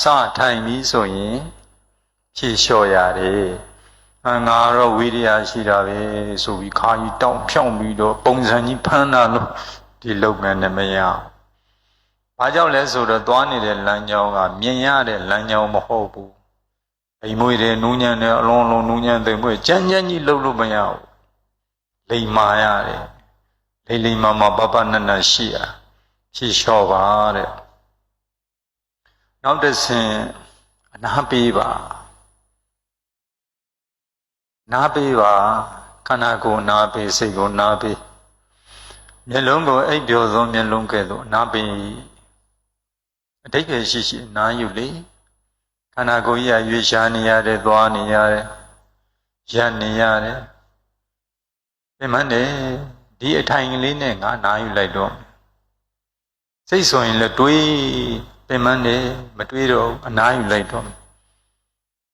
စထိုင်ပြီးဆိုရင်ဖြေလျှော့ရတယ်ငါတော့ဝိရိယရှိတာပဲဆိုပြီးခါကြီးတောင်းဖြောင်းပြီးတော့ပုံစံကြီးဖမ်းတာလို့ဒီလုပ်ငန်းနဲ့မရဘာကြောင့်လဲဆိုတော့သွားနေတဲ့လမ်းကြောင်းကမြင်ရတဲ့လမ်းကြောင်းမဟုတ်ဘူးအိမ်မွေးတဲ့နူးညံ့တဲ့အလုံးလုံးနူးညံ့တဲ့မွေးကြမ်းကြမ်းကြီးလှုပ်လို့မရဘူးလိမ္မာရတယ်လိမ္မာမှာပပနနရှိရဖြေလျှော့ပါတဲ့နောက်တစ်ဆင့်အနာပေးပါနာပေးပါခန္ဓာကိုယ်နာပေးစိတ်ကိုနာပေးမျက်လုံးကိုအိပ်ပျော်သောမျက်လုံးကဲ့သို့နာပေးအတိတ်ပဲရှိနာယူလေခန္ဓာကိုယ်ကြီးရွေးရှားနေရတယ်သွားနေရတယ်ရပ်နေရတယ်ပြန်မှန်းတယ်ဒီအထိုင်ကလေးနဲ့ငါနာယူလိုက်တော့စိတ်ဆိုရင်လည်းတွေးပြန်မှန်းတယ်မတွေးတော့အနာယူလိုက်တော့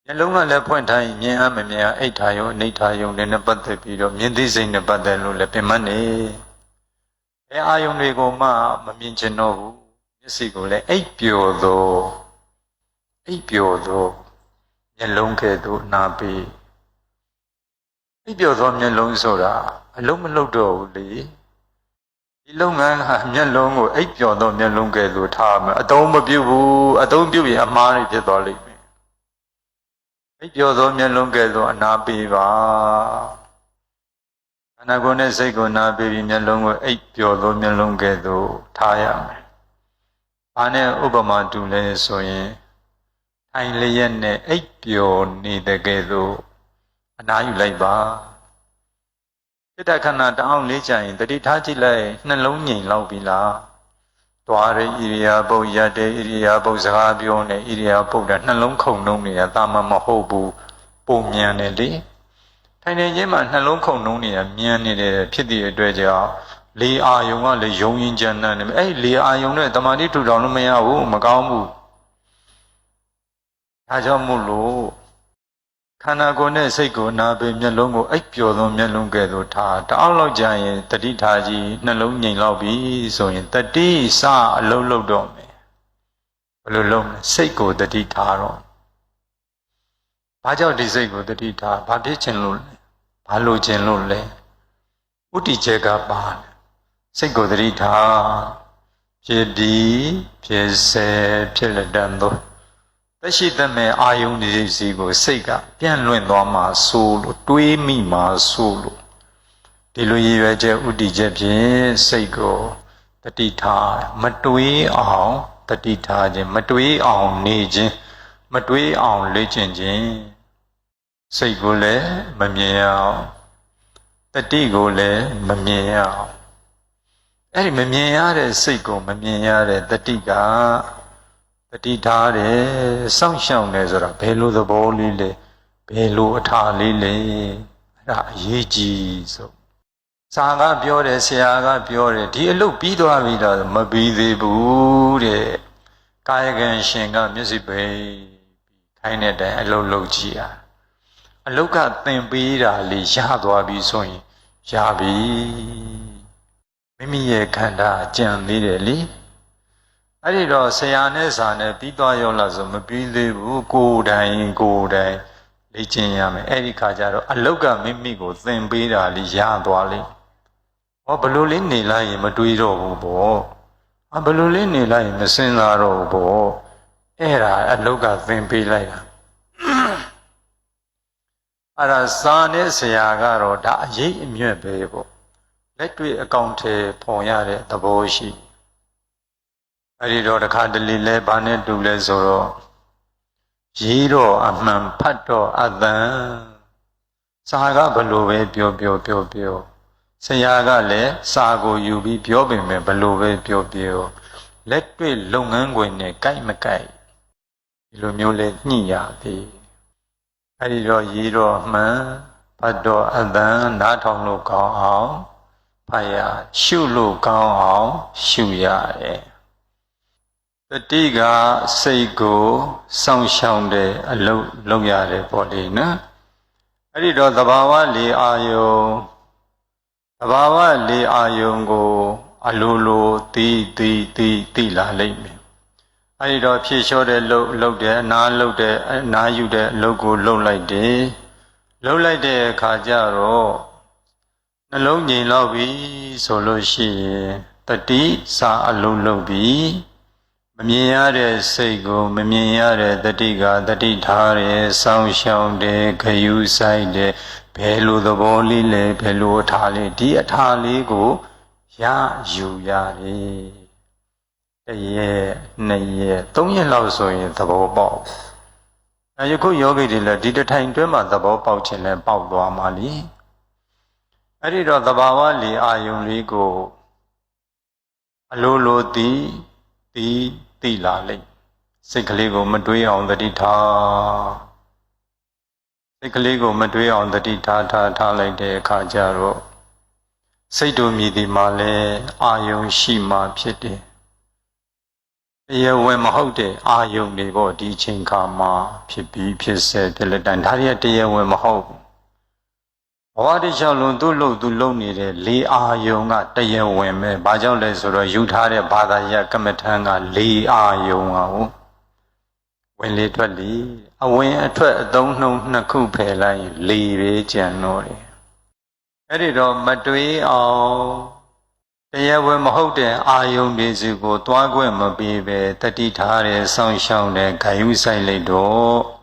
မျက်လုံးကလည်းဖွင့်ထားရင်မြင်အားမမြင်အားအိတ်ထားယုံအနိဋ္ဌာယုံနဲ့ပတ်သက်ပြီးတော့မြင်သိစိတ်နဲ့ပတ်သက်လို့လည်းပြန်မှန်းတယ်ဘယ်အာယုံတွေကိုမှမမြင်ချင်တော့ဘူးမျက်စိကိုလည်းအိပ်ပျော်သောမျက်လုံးကဲ့သို့နာပေးအိပ်ပျော်သောမျက်လုံးဆိုတာအလုံးမလုံးတော့ဘူးလေဒီလုပ်ငန်းကမျက်လုံးကိုအိပ်ပျော်သောမျက်လုံးကဲ့သို့ထားမယ်အသုံးမပြုဘူးအသုံးပြုရင်အမှားတွေဖြစ်သွားလိမ့်မယ်အိပ်ပျော်သောမျက်လုံးကဲ့သို့အနာပေးပါခန္ဓာကိုယ်နဲ့စိတ်ကိုနာပေးပြီးမျက်လုံးကိုအိပ်ပျော်သောမျက်လုံးကဲ့သို့ထားရမယ်ဘာနဲ့ဥပမာတူလဲဆိုရင်ထိုင်လျက်နဲ့အိပ်ပျော်နေတဲ့ကဲ့သို့အနာယူလိုက်ပါစိတ်ခန္ဓာတအောင်လေးကြရင်တတိထားကြည့်လိုက်နှလုံးငြိမ်လောက်ပြီလားတွားတဲ့ဣရိယာပုတ်ရတဲ့ဣရိယာပုတ်စကားပြောနေဣရိယာပုတ်တာနှလုံးခုန်နှုံးနေတာတာမမဟုတ်ဘူးပုံမြန်တယ်လေထိုင်နေခြင်းမှာနှလုံးခုန်နှုံးနေတာမြန်နေတယ်ဖြစ်တဲ့အတွက်ကြောင့်လေအာယုံကလည်းယုံရင်ကြံနေတယ်အဲ့လေအာယုံနဲ့တမာတိထူထောင်လို့မရဘူးမကောင်းဘူးဒါကြောင့်မို့လို့ခန္ဓာကိုယ်နဲ့စိတ်ကိုနာပေးမျက်လုံးကိုအိပ်ပျော်သောမျက်လုံးကဲ့သို့ထားတအောင်လောက်ကြရင်တတိထားကြီးနှလုံးငြိမ်လောက်ပြီဆိုရင်တတိစအလုံးလုံးတော့မယ်ဘယ်လိုလုံးလဲစိတ်ကိုတတိထားတော့ဘာကြောင့်ဒီစိတ်ကိုတတိထားဘာဖြစ်ချင်လို့လဲဘာလိုချင်လို့လဲဥတီချက်ကပါစိတ်ကိုတတိထားဖြစ်ပြီးဖြစ်စေဖြစ်လက်တံသောသက်ရှိသမဲ့အာယုန်ဒီစီကိုစိတ်ကပြန့်လွင့်သွားမှာဆိုလို့တွေးမိမှာဆိုလို့ဒီလိုရည်ရွယ်ချက်ဥတီချက်ဖြင့်စိတ်ကိုတတိထားမတွေးအောင်တတိထားခြင်းမတွေးအောင်နေခြင်းမတွေးအောင်လေ့ကျင့်ခြင်းစိတ်ကိုလည်းမမြင်အောင်တတိကိုလည်းမမြင်အောင်အဲ့ဒီမမြင်ရတဲ့စိတ်ကိုမမြင်ရတဲ့တတိကတတိထားတယ်စောင့်ရှောက်တယ်ဆိုတာဘယ်လိုသဘောလေးလဲဘယ်လိုအထာလေးလဲအဲ့ဒါအရေးကြီးဆုံးစာကပြောတယ်ဆရာကပြောတယ်ဒီအလုပ်ပြီးသွားပြီတော့မပြီးသေးဘူးတဲ့ကာယကံရှင်ကမျက်စိပိတ်ခိုင်းတဲ့တိုင်အလုပ်လုပ်ကြည့်ရအလုတ်ကသင်ပေးတာလေးရသွားပြီဆိုရင်ရပြီမိမိရဲ့ခန္ဓာကြံသေးတယ်လေအဲ့ဒီတော့ဆရာနဲ့စာနဲ့ပြီးသွားရောလားဆိုမပြီးသေးဘူးကိုယ်တိုင်လေ့ကျင့်ရမယ်အဲ့ဒီခါကျတော့အလုတ်ကမိမိကိုသင်ပေးတာလေးရသွားလိမ့်ဟောဘလို့လေးနေလိုက်ရင်မတွေးတော့ဘူးပေါ့ဘလို့လေးနေလိုက်ရင်မစင်စားတော့ဘူးပေါ့အဲ့ဒါအလုတ်ကသင်ပေးလိုက်တာအဲ့ဒါစာနဲ့ဆရာကတော့ဒါအရေးအမြတ်ပဲပေါ့လက်တွေ့အကောင့်ထဲပေါ်ရတဲ့သဘောရှိအဲ့ဒီတော့တခါတလေလဲဘာနဲ့တူလဲဆိုတော့ရေးတော့အမှန်ဖတ်တော့အတန်စာကဘလို့ပဲပြောဆရာကလည်းစာကိုယူပြီးပြောပေမဲ့ဘလို့ပဲပြောလက်တွေ့လုပ်ငန်းခွင်နဲ့ကိုက်မကိုက်ဒီလိုမျိုးလဲညှိရသေးအဲ့ဒီတော့ရေးတော့မှန်ဖတ်တော့အတန်နားထောင်လို့ကောင်းအောင်ဖတ်ရရှုလို့ကောင်းအောင်ရှုရတယ်တတိကစိတ်ကိုစောင့်ရှောက်တဲ့အလုပ်လုပ်ရတယ်ပေါ့လေနော်အဲ့ဒီတော့သဘာဝလေအာယုံကိုအလိုလိုသိလာလိမ့်မယ် အဲဒီတော့ဖြည့်လျှောတဲ့လှုပ်တယ်အနာလှုပ်တဲ့အနာယူတဲ့အလုပ်ကိုလှုပ်လိုက်တယ်လှုပ်လိုက်တဲ့အခါကျတော့နှလုံးငြိမ်လောက်ပြီဆိုလို့ရှိရင်တတိစာအလုံးလုပ်ပြီမမြင်ရတဲ့စိတ်ကိုမမြင်ရတဲ့တတိကတတိထားတယ်စောင်းရှောင်းတယ်ခယူဆိုင်တယ်ဘယ်လိုသဘောလေးလဲဘယ်လိုအထားလေးဒီအထားလေးကိုရယူရတယ်တစ်ရက်နှစ်ရက်သုံးရက်လောက်ဆိုရင်သဘောပေါက်ယခုယောဂီတွေလည်းဒီတစ်ထိုင်တွင်းမှာသဘောပေါက်ခြင်းနဲ့ပေါက်သွားမှလीအဲ့ဒီတော့သဘာဝလီအာယုံလေးကိုအလိုလိုသိလာလိမ့်စိတ်ကလေးကိုမတွေးအောင်တတိထားစိတ်ကလေးကိုမတွေးအောင်တတိထားလိုက်တဲ့အခါကျတော့စိတ်တို့မြည်ဒီမှာလဲအာယုံရှိမှဖြစ်တယ်တရားဝင်မဟုတ်တဲ့အာယုံတွေပေါ့ဒီချိန်ခါမှာဖြစ်ပြီးဖြစ်စေဖြစ်လက်တန်ဒါတွေကတရားဝင်မဟုတ်ဘူးဘဝတခြားလုံးသူ့လုံနေတဲ့လေအာယုံကတရားဝင်ပဲဘာကြောင့်လဲဆိုတော့ယူထားတဲ့ဘာသာရကမ္မထံကလေအာယုံဟာဝင်လေထွက်လေအဝင်အထွက်အသုံးနှုန်းနှစ်ခုဖယ်လိုက်ရင်လေပဲကြံတော့တယ်အဲ့ဒီတော့မတွေးအောင်တရားဝင်မဟုတ်တဲ့အာယုံတွေစီကိုတွားခွင့်မပေးပဲတတိထားတယ်စောင့်ရှောက်တယ်ဂယုဆိုင်လိုက်တော့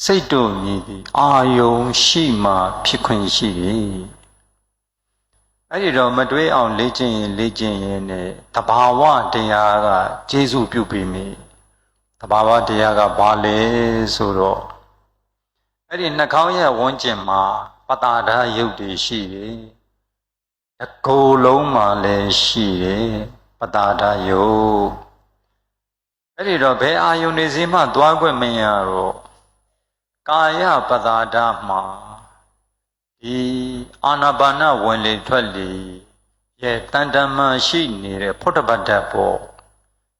စိတ်တို့မြည်သည်အာယုံရှိမှဖြစ်ခွင့်ရှိပြီအဲ့ဒီတော့မတွေးအောင်လေ့ကျင့်ရင်နဲ့တဘာဝတရားကကျေစုပြုပြီးမိတဘာဝတရားကဘာလဲဆိုတော့အဲ့ဒီနှာခေါင်းရဲ့ဝန်းကျင်မှာပတာဒရုပ်တွေရှိတယ်အကိုယ်လုံးမှာလည်းရှိတယ်ပတာဒရုပ်အဲ့ဒီတော့ဘယ်အာယုန်တွေစီမှသွားခွင့်မရတော့ကာယပတာဒမှာဒီအာနာပါနဝင်လေထွက်လေရဲ့တန်တမှန်ရှိနေတဲ့ဖုဒ္ဓဘာဒပေါ့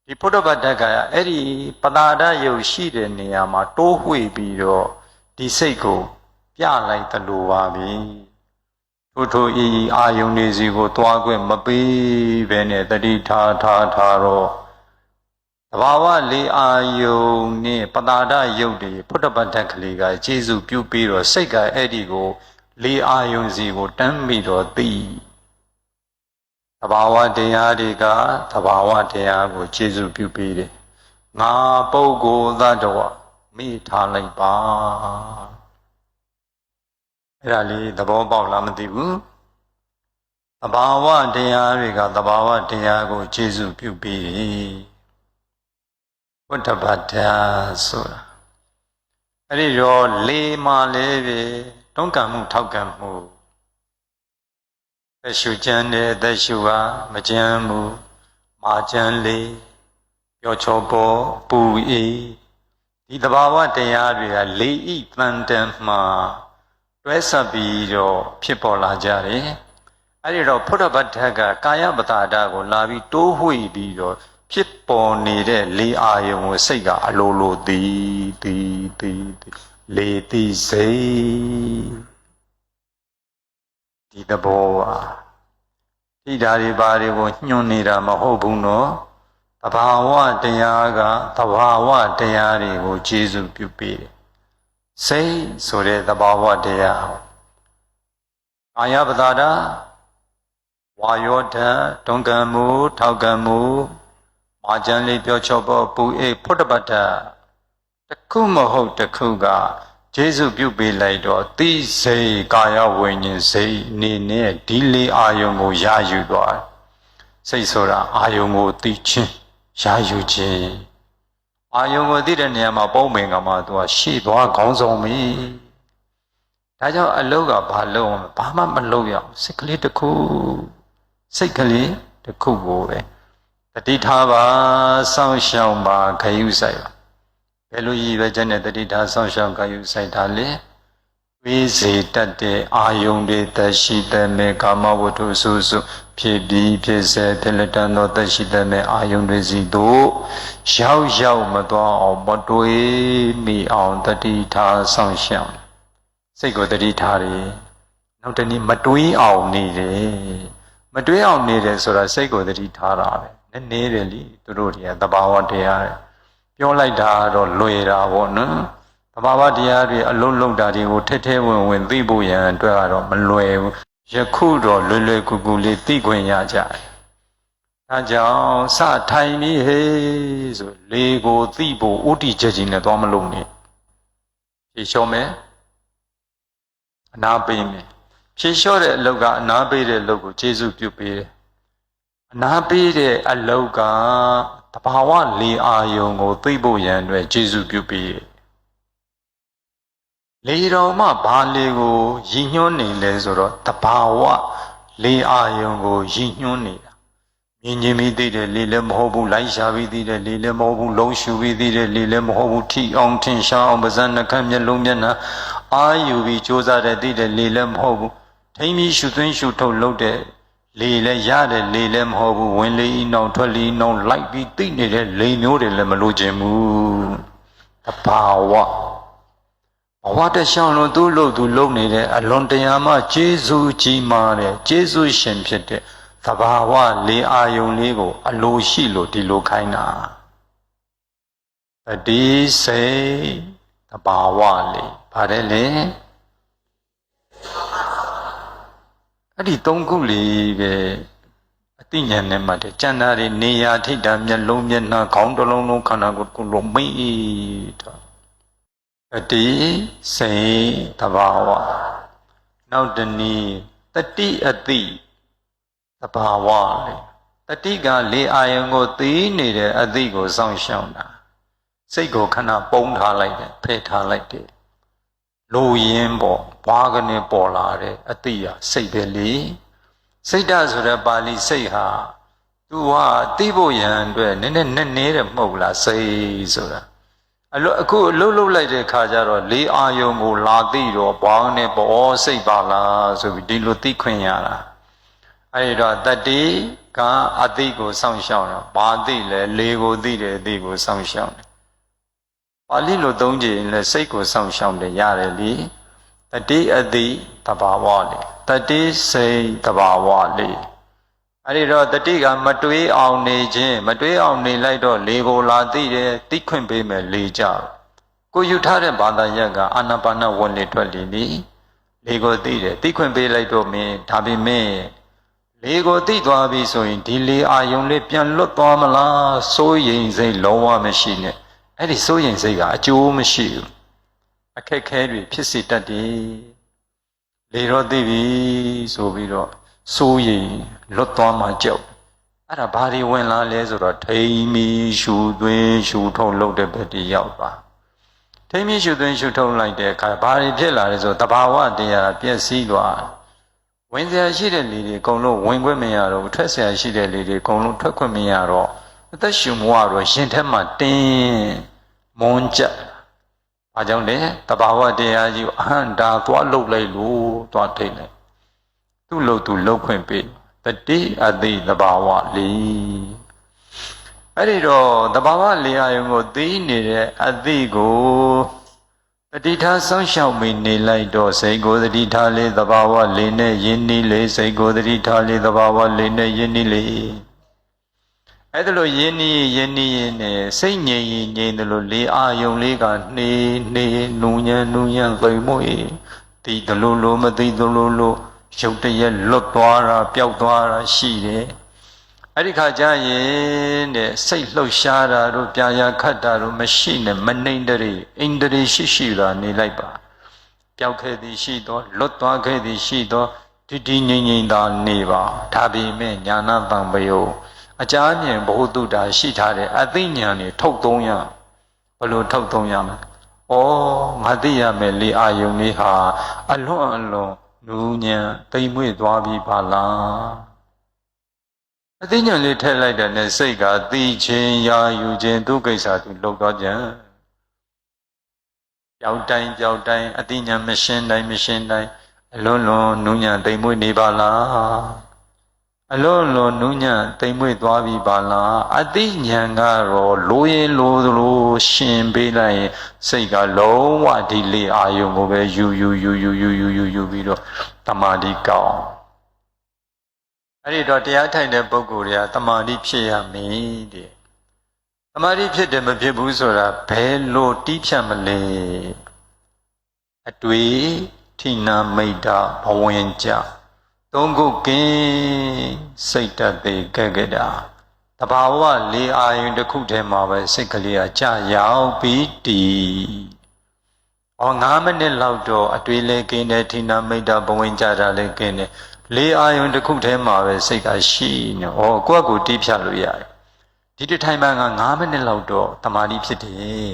ဒီဖုဒ္ဓဘာဒကအဲ့ဒီပတာဒရုပ်ရှိတဲ့နေရာမှာတိုးဝှေ့ပြီးတော့ဒီစိတ်ကိုပြလိုက်သလိုပါပြီထိုဤအာယုန်နေစီကိုတွားခွင့်မပေးဘဲနဲ့တတိထားတော့တဘာဝလေးအာယုန်နဲ့ပတာဒရုပ်တွေဖုဒ္ဓဘာဒကလေးကကျေစုပြုပြီးတော့စိတ်ကအဲ့ဒီကိုလေးအာယုန်စီကိုတန်းပြီးတော့သိတဘာဝတရားတွေကတဘာဝတရားကိုကျေစုပြုပြီးတယ်ငါပုဂ္ဂိုလ်သတ္တဝါမိထားလိုက်ပါအဲ့ဒါလေးသဘောပေါက်လားမသိဘူးတဘာဝတရားတွေကတဘာဝတရားကိုကျေစုပြုပြီးဘုဒ္ဓဘာသာဆိုတာအဲ့ဒီတော့လေးမှလေးပဲတွန်းကန်မှုထောက်ကန်မှုသက်ရှုကျမ်းတဲ့သက်ရှုဟာမကျမ်းဘူးမာကျမ်းလေးပြောချောပေါ်ပူဤဒီတဘာဝတရားတွေကလေးဤတန်တန်မှာတွဲဆက်ပြီးတော့ဖြစ်ပေါ်လာကြတယ်အဲ့ဒီတော့ဖုဒ္ဓဘာသာကကာယပတာဒကိုလာပြီးတိုးဝှေ့ပြီးတော့ဖြစ်ပေါ်နေတဲ့လေးအာယုံကိုစိတ်ကအလိုလိုသိလေးသိစိတ်ဒီသဘောပါဒီဓာရီပါတွေကိုညွှန်နေတာမဟုတ်ဘူးနော်တဘာဝတရားကတဘာဝတရားတွေကိုကျေစုပြုပေးတယ်စိတ်ဆိုတဲ့သဘာဝတရားကာယပတာဒဝါယောဓာတ်တွန်းကန်မှုထောက်ကန်မှုမာကျန်လေးပြောချောပေါ်ပူအေးဖုဒ္ဓဘာသာတစ်ခုမဟုတ်တစ်ခုကကျေစုပြုပေးလိုက်တော့သိစိတ်ကာယဝိညာဉ်စိတ်နေနဲ့ဒီလေးအာယုံကိုရယူသွားစိတ်ဆိုတာအာယုံကိုသိချင်းရယူခြင်းအာယုံကိုသိတဲ့နေရာမှာပုံပင်ကမှသူကရှေ့သွားခေါင်းဆောင်ပြီဒါကြောင့်အလုတ်ကဘာလုပ်အောင်ဘာမှမလုပ်ရအောင်စိတ်ကလေးတစ်ခုစိတ်ကလေးတစ်ခုကိုပဲတတိထားပါစောင့်ရှောက်ပါခရုစိုက်ပါဘယ်လိုရည်ပဲချက်နဲ့တတိထားစောင့်ရှောက်ခရုစိုက်တာလဲဝိစေတတ်တဲ့အာယုန်တွေတရှိတဲ့မေကာမဝတ္ထုစုစုဖြစ်ပြီးဖြစ်စေဖြစ်လက်တန်သောတရှိတဲ့မေအာယုန်တွေစီတို့ရောက်မသွားအောင်မတွေးမိအောင်တတိထားစောင့်ရှောက်စိတ်ကိုတတိထားတယ်နောက်တနည်းမတွေးအောင်နေတယ်မတွေးအောင်နေတယ်ဆိုတာစိတ်ကိုတတိထားတာပဲ နေတယ်လीသူတို့တွေကသဘာဝတရားပြောလိုက်တာတော့လွယ်တာပေါ့နော်သဘာဝတရားတွေအလုံးလုံးတာတွေကိုထဲထဲဝင်ဝင်သိဖို့ရန်အတွက်ကတော့မလွယ်ဘူးယခုတော့လွယ်လွယ်ကူကူလေးသိခွင့်ရကြတယ်ဒါကြောင့်စထိုင်ပြီးဟေးဆိုလေကိုသိဖို့ဥတီချက်ကြီးနဲ့သွားမလို့နေဖြေလျှော့မယ်အနာပေးမယ်ဖြေလျှော့တဲ့အလုပ်ကအနာပေးတဲ့အလုပ်ကိုကျေစုပြုပေးတယ်အနာပေးတဲ့အလုပ်ကတဘာဝလေအာယုံကိုသိဖို့ရန်အတွက်ကျေစုပြုပေးတယ်လေတော်မှဘာလေကိုရည်ညွှန်းနေလဲဆိုတော့တဘာဝလေအာယုံကိုရည်ညွှန်းနေတာမြင်ချင်းပြီးသိတယ်လေလည်းမဟုတ်ဘူးလိုက်ရှာပြီးသိတယ်လေလည်းမဟုတ်ဘူးလုံးရှူပြီးသိတယ်လေလည်းမဟုတ်ဘူးထိအောင်ထင်ရှားအောင်ပါးစပ်နှခမ်းမျက်လုံးမျက်နှာအာယူပြီးကြိုးစားတယ်သိတယ်လေလည်းမဟုတ်ဘူးထိမ့်ပြီးရှူသွင်းရှူထုတ်လုပ်တဲ့လေလည်းရတယ်လေလည်းမဟုတ်ဘူးဝင်လေဤနောင်ထွက်လေနောင်လိုက်ပြီးသိနေတဲ့လေမျိုးတွေလည်းမလိုချင်ဘူးတဘာဝဘဝတရှောင်းလုံးသူ့လို့သူလုံနေတဲ့အလွန်တရာမှကျေးဇူးကြီးမားတဲ့ကျေးဇူးရှင်ဖြစ်တဲ့သဘာဝလေအာယုံလေးကိုအလိုရှိလို့ဒီလိုခိုင်းတာတတိစိတ်သဘာဝလေးပါတယ်လေအဲ့ဒီသုံးခုလေးပဲအတိညာနဲ့မှတည်းကျန်တာတွေနေရာထိတ်တာမျက်လုံးမျက်နှာခေါင်းတစ်လုံးလုံးခန္ဓာကိုယ်ကိုလုံးမိတ်တာတတိစိတ်သဘာဝနောက်တနည်းတတိအတိသဘာဝလေတတိကလေအာယုံကိုသိနေတဲ့အသိကိုစောင့်ရှောက်တာစိတ်ကိုခဏပုံထားလိုက်တယ်ဖယ်ထားလိုက်တယ်လိုရင်းပေါ့ဘွားကနေပေါ်လာတဲ့အသိဟာစိတ်ပဲလေစိတ်ဓာတ်ဆိုတဲ့ပါဠိစိတ်ဟာသူဟာသိဖို့ရန်အတွက်နည်းနည်းနဲ့နေတဲ့မဟုတ်လားစိတ်ဆိုတာအခုလှုပ်လိုက်တဲ့ခါကျတော့လေအာယုံကိုလာသိတော့ဘွားနဲ့ပေါ်စိတ်ပါလားဆိုပြီးဒီလိုသိခွင့်ရတာအဲ့တော့တတိကအသိကိုစောင့်ရှောက်တာဘာသိလဲလေကိုသိတယ်အသိကိုစောင့်ရှောက်တယ်ပါဠိလိုသုံးကြည့်ရင်လည်းစိတ်ကိုစောင့်ရှောက်တယ်ရတယ်လေတတိအသိသဘာဝလေတတိစိတ်သဘာဝလေအဲ့တော့တတိကမတွေးအောင်နေခြင်းမတွေးအောင်နေလိုက်တော့လေကိုလာသိတယ်သိခွင့်ပေးမယ်လေကြကိုယူထားတဲ့ဘာသာရပ်ကအာနာပါနဝင်လေထွက်လေလေကိုသိတယ်သိခွင့်ပေးလိုက်တော့မင်းဒါပေမဲ့လေကိုသိသွားပြီဆိုရင်ဒီလေအာယုံလေးပြန်လွတ်သွားမလားစိုးရိမ်စိတ်လုံးဝမရှိနဲ့အဲ့ဒီစိုးရိမ်စိတ်ကအကျိုးမရှိဘူးအခက်ခဲတွေဖြစ်စေတတ်တယ်လေတော့သိပြီဆိုပြီးတော့စိုးရိမ်လွတ်သွားမှကြောက်အဲ့ဒါဘာတွေဝင်လာလဲဆိုတော့ထိမ့်မီရှူသွင်းရှူထုတ်လုပ်တဲ့ဘက်တည်းရောက်ပါထိမ့်မီရှူသွင်းရှူထုတ်လိုက်တဲ့အခါဘာတွေဖြစ်လာလဲဆိုတဘာဝတရားပျက်စီးသွားဝင်เสียရှိတဲ့လေတွေအကုန်လုံးဝင်ခွင့်မရတော့ထွက်เสียရှိတဲ့လေတွေအကုန်လုံးထွက်ခွင့်မရတော့အသက်ရှူမွားတော့ရင်ထဲမှာတင်းမွန်းကြဘာကြောင့်လဲတဘာဝတရားကြီးအဟံဒါသွားလှုပ်လိုက်လို့သွားထိတ်လိုက်သူ့လှုပ်သူလှုပ်ခွင့်ပေးတတိအတိတဘာဝလေးအဲ့ဒီတော့တဘာဝလေးအယုံကိုသိနေတဲ့အတိကိုတတိထားစောင့်ရှောက်မိနေလိုက်တော့စိတ်ကိုတတိထားလေးသဘာဝလေးနဲ့ယဉ်နီးလေးစိတ်ကိုတတိထားလေးသဘာဝလေးနဲ့ယဉ်နီးလေးအဲ့ဒါလို့ယဉ်နီးနဲ့စိတ်ငြိမ်တယ်လို့လေအာယုံလေးကနှေးနူညံ့သိမ်မွေ့ဒီတလို့လို့မသိတလို့လို့ရုပ်တရက်လွတ်သွားတာပျောက်သွားတာရှိတယ်အဲ့ဒီခါကျရင်တဲ့စိတ်လှုပ်ရှားတာတို့ပြာရခတ်တာတို့မရှိနဲ့မနှိမ့်တဲ့အိန္ဒြေရှိတာနေလိုက်ပါပျောက်ခဲ့သည်ရှိသောလွတ်သွားခဲ့သည်ရှိသောတည်ငြိမ်သာနေပါဒါပေမဲ့ညာနာတံပယုအကြမြင်ဘုသူတာရှိထားတဲ့အသိဉာဏ်တွေထုတ်သုံးရဘယ်လိုထုတ်သုံးရမလဲဩငါသိရမယ်လေအာယုန်လေးဟာအလွန်နူးညံ့တိမ်မွေ့သွားပြီပါလားအသိဉာဏ်လေးထည့်လိုက်တဲ့နဲ့စိတ်ကသိချင်းရာယူခြင်းသူကိစ္စသူလှုပ်တော့ကြံကြောက်တိုင်းအသိဉာဏ်မရှင်းတိုင်းအလွန်နူးညံ့တိမ်မွေ့နေပါလားအလွန်နူးညံ့တိမ်မွေ့သွားပြီပါလားအသိဉာဏ်ကတော့လိုရင်လိုသလိုရှင်ပေးလိုက်ရင်စိတ်ကလုံးဝဒီလေအာယုံကိုပဲယူပြီးတော့တမာတိကောင်း အဲ့ဒီတော့တရားထိုင်တဲ့ပုဂ္ဂိုလ်တွေကတမာတိဖြစ်ရမည်တဲ့တမာတိဖြစ်တယ်မဖြစ်ဘူးဆိုတာဘယ်လိုတီးဖြတ်မလဲအတွေ့ထိနာမိတ်တာဘဝင်ကြသုံးခုကင်းစိတ်တသေးကြကြတာတဘာဝလေးအာယုန်တစ်ခုတည်းမှာပဲစိတ်ကလေးကကြာရောက်ပြီးတည်9မိနစ်လောက်တော့အတွေ့လေးကင်းတယ်ထိနာမိတ်တာဘဝင်ကြတာလေးကင်းတယ်လေးအာယုန်တစ်ခုတည်းမှာပဲစိတ်ကရှိနေကိုယ့်ကိုတီးဖြတ်လို့ရတယ်ဒီတစ်ထိုင်မှက9မိနစ်လောက်တော့တမာတိဖြစ်တယ်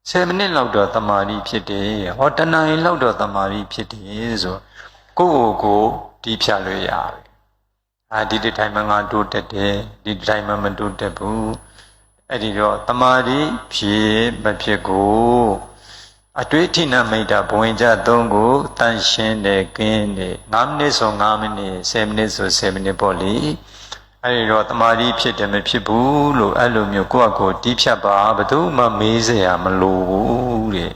10မိနစ်လောက်တော့တမာတိဖြစ်တယ်တနာရီလောက်တော့တမာတိဖြစ်တယ်ဆိုကိုယ့်ကိုတီးဖြတ်လို့ရတယ်ဒီတစ်ထိုင်မှငါတိုးတက်တယ်ဒီတစ်ထိုင်မှမတိုးတက်ဘူးအဲ့ဒီတော့တမာတိဖြစ်မဖြစ်ကိုအတွေ့အထိနာမိတ်တာဘဝင်ကြ3ကိုတန်ရှင်းတယ်ကင်းတယ်9မိနစ်ဆို9မိနစ်10မိနစ်ဆို10မိနစ်ပေါ့လေအဲ့ဒီတော့တမာတိဖြစ်တယ်မဖြစ်ဘူးလို့အဲ့လိုမျိုးကိုယ့်အကိုတီးဖြတ်ပါဘယ်သူမှမေးစရာမလိုဘူးတဲ့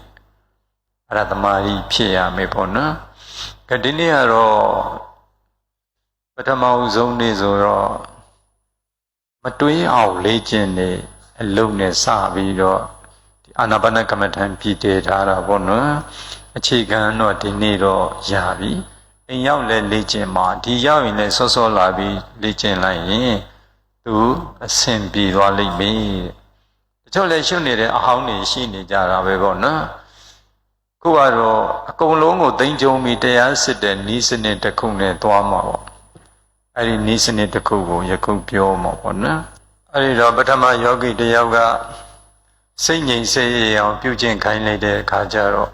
အဲ့ဒါတမာတိဖြစ်ရမယ်ပေါ့နော်ဒီနေ့ကတော့ပထမဆုံးနေ့ဆိုတော့မတွေးအောင်လေ့ကျင့်နေအလုံးနဲ့စပြီးတော့ဒီအာနာပါနကမ္မထံပြည်တည်ထားတာပေါ့နော်အခြေခံတော့ဒီနေ့တော့ရပြီအိမ်ရောက်လဲလေ့ကျင့်မှာဒီရောက်ရင်လည်းစောစောလာပြီးလေ့ကျင့်လိုက်ရင်သူအဆင်ပြေသွားလိမ့်မယ်တချို့လည်းရှုပ်နေတဲ့အဟောင်းတွေရှိနေကြတာပဲပေါ့နော်ခုကတော့အကုန်လုံးကိုသိမ့်ကြုံပြီးတရားစစ်တဲ့ဤစနစ်တစ်ခုနဲ့သွားမှာပေါ့အဲ့ဒီဤစနစ်တစ်ခုကိုယခုပြောမှာပေါ့နော်အဲ့ဒီတော့ပထမယောဂီတယောက်ကစိတ်ငြိမ်စေအောင်ပြုကျင့်ခိုင်းလိုက်တဲ့အခါကျတော့